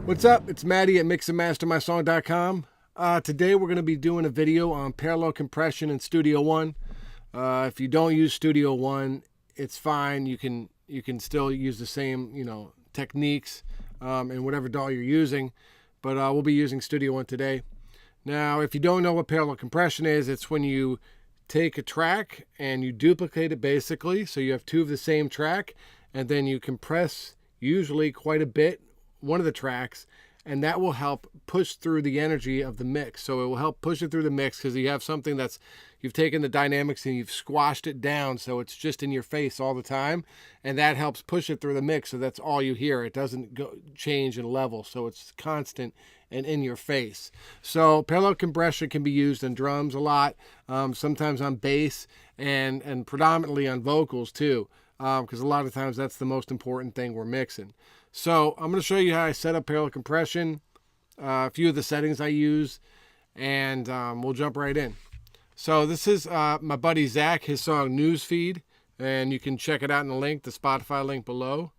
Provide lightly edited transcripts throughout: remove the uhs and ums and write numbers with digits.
What's up? It's Matty at mixandmastermysong.com. Today we're going to be doing a video on parallel compression in Studio One. If you don't use Studio One, it's fine. You can still use the same techniques in whatever DAW you're using, but we'll be using Studio One today. Now, if you don't know what parallel compression is, it's when you take a track and you duplicate it basically, so you have two of the same track, and then you compress usually quite a bit one of the tracks, and that will help push through the energy of the mix. So it will help push it through the mix because you have something you've taken the dynamics and you've squashed it down so it's just in your face all the time, and that helps push it through the mix, so that's all you hear. It doesn't change in level, so it's constant and in your face. So parallel compression can be used in drums a lot, sometimes on bass, and predominantly on vocals too, because a lot of times that's the most important thing we're mixing. So I'm going to show you how I set up parallel compression, a few of the settings I use, and we'll jump right in. So this is my buddy Zach, his song Newsfeed, and you can check it out in the link, the Spotify link below.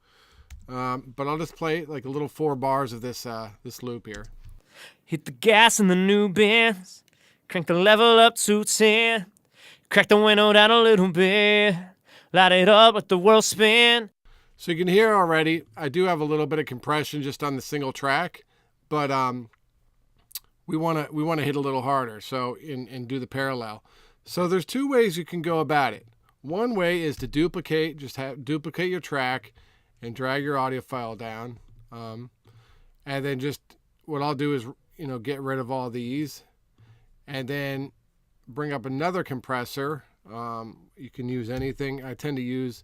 But I'll just play like a little 4 bars of this loop here. Hit the gas in the new Benz, crank the level up to 10, crack the window down a little bit, light it up, let the world spin. So you can hear already, I do have a little bit of compression just on the single track, but we want to hit a little harder, so and do the parallel. So there's 2 ways you can go about it. One way is to duplicate, duplicate your track and drag your audio file down, and then just what I'll do is get rid of all these, and then bring up another compressor. You can use anything. I tend to use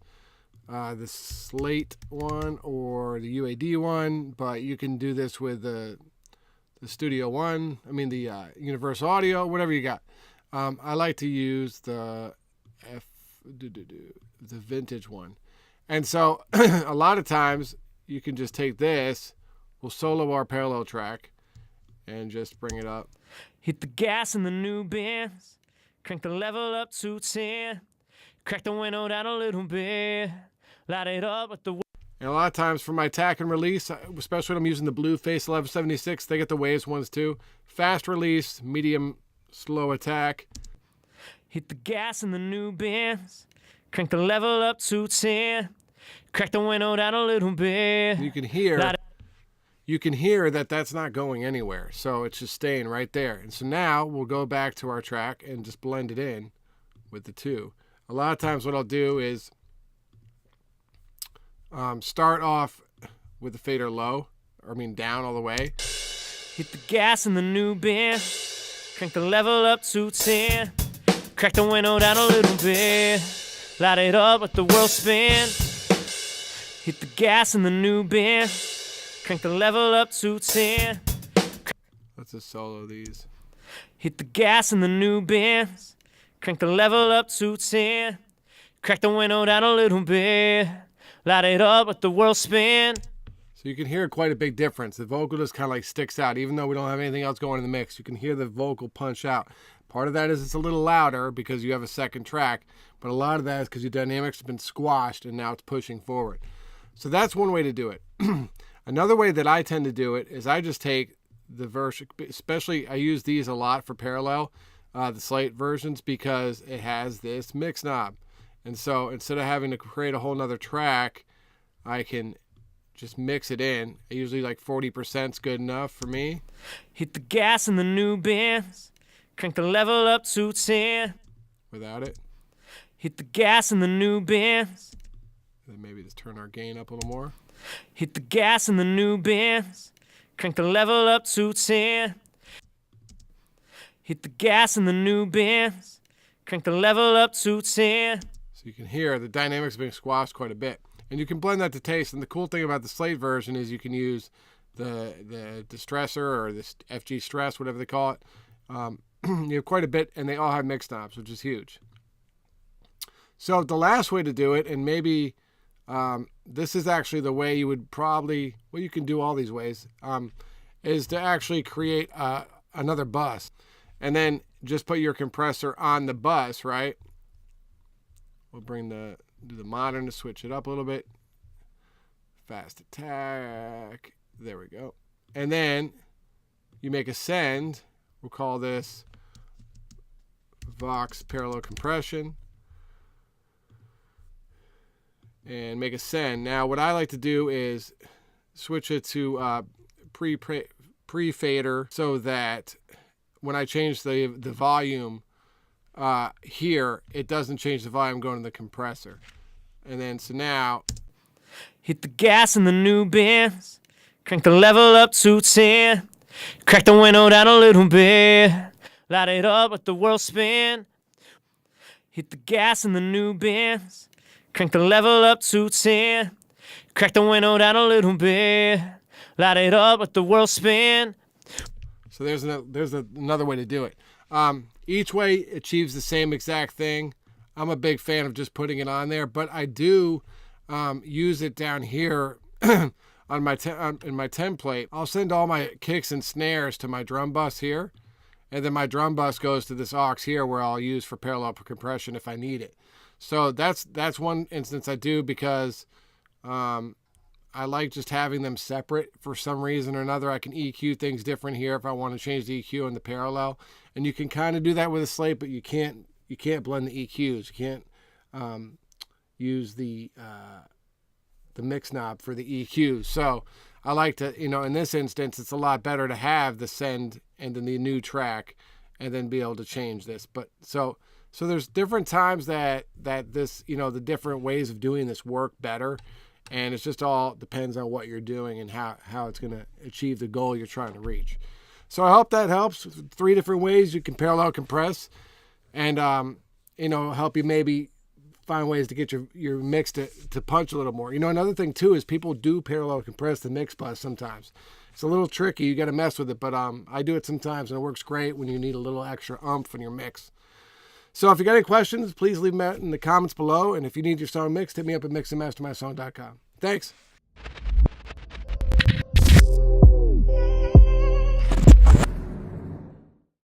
the Slate one or the UAD one, but you can do this with the Studio One. I mean the Universal Audio, whatever you got. I like to use the vintage one, and so a lot of times you can just take this. We'll solo our parallel track and just bring it up. Hit the gas in the new Benz, crank the level up to 10, crack the window down a little bit, light it up with the... And a lot of times for my attack and release, especially when I'm using the Blueface 1176, they get the Waves ones too. Fast release, medium, slow attack. Hit the gas in the new Benz, crank the level up to 10, crack the window down a little bit. You can hear that that's not going anywhere, so it's just staying right there. And so now we'll go back to our track and just blend it in with the 2. A lot of times what I'll do is start off with the fader low, down all the way. Hit the gas in the new Benz, crank the level up to 10, crack the window down a little bit, light it up, let the world spin. Hit the gas in the new Benz, crank the level up to 10. Let's just solo these. Hit the gas in the new Benz, crank the level up to 10, crack the window down a little bit, light it up, let the world spin. So you can hear quite a big difference. The vocal just kind of like sticks out. Even though we don't have anything else going in the mix, you can hear the vocal punch out. Part of that is it's a little louder because you have a second track, but a lot of that is because your dynamics have been squashed and now it's pushing forward. So that's one way to do it. Another way that I tend to do it is I just take the verse, especially I use these a lot for parallel, the Slate versions, because it has this mix knob. And so instead of having to create a whole nother track, I can just mix it in. Usually like 40% is good enough for me. Hit the gas in the new Benz, crank the level up to 10. Without it. Hit the gas in the new Benz. Then maybe just turn our gain up a little more. Hit the gas in the new Benz, crank the level up to 10. Hit the gas in the new Benz, crank the level up to 10. So you can hear the dynamics being squashed quite a bit. And you can blend that to taste. And the cool thing about the Slate version is you can use the distressor or this FG stress, whatever they call it. You have quite a bit, and they all have mix knobs, which is huge. So the last way to do it, and maybe this is actually the way you would probably, well, you can do all these ways, is to actually create another bus. And then just put your compressor on the bus, right? We'll do the modern to switch it up a little bit. Fast attack. There we go. And then you make a send. We'll call this Vox parallel compression. And make a send. Now, what I like to do is switch it to pre-fader so that when I change the volume here, it doesn't change the volume going to the compressor. And then, so now, hit the gas in the new Benz, crank the level up to 10, crack the window down a little bit, light it up, let the world spin. Hit the gas in the new Benz, crank the level up to 10, crack the window down a little bit, light it up, let the world spin. So there's another way to do it. Each way achieves the same exact thing. I'm a big fan of just putting it on there, but I do use it down here on my in my template. I'll send all my kicks and snares to my drum bus here, and then my drum bus goes to this aux here where I'll use for parallel compression if I need it. So that's one instance I do because I like just having them separate for some reason or another. I can EQ things different here if I want to change the EQ in the parallel, and you can kind of do that with a slate, but you can't blend the EQs. You can't use the mix knob for the EQs. So I like to, in this instance, it's a lot better to have the send and then the new track and then be able to change this. But so there's different times that this, the different ways of doing this work better. And it's just all depends on what you're doing and how it's going to achieve the goal you're trying to reach. So I hope that helps. 3 different ways you can parallel compress and, help you maybe find ways to get your mix to punch a little more. Another thing too is people do parallel compress the mix bus sometimes. It's a little tricky. You got to mess with it, but I do it sometimes and it works great when you need a little extra oomph in your mix. So if you got any questions, please leave them in the comments below. And if you need your song mixed, hit me up at mixandmastermysong.com. Thanks.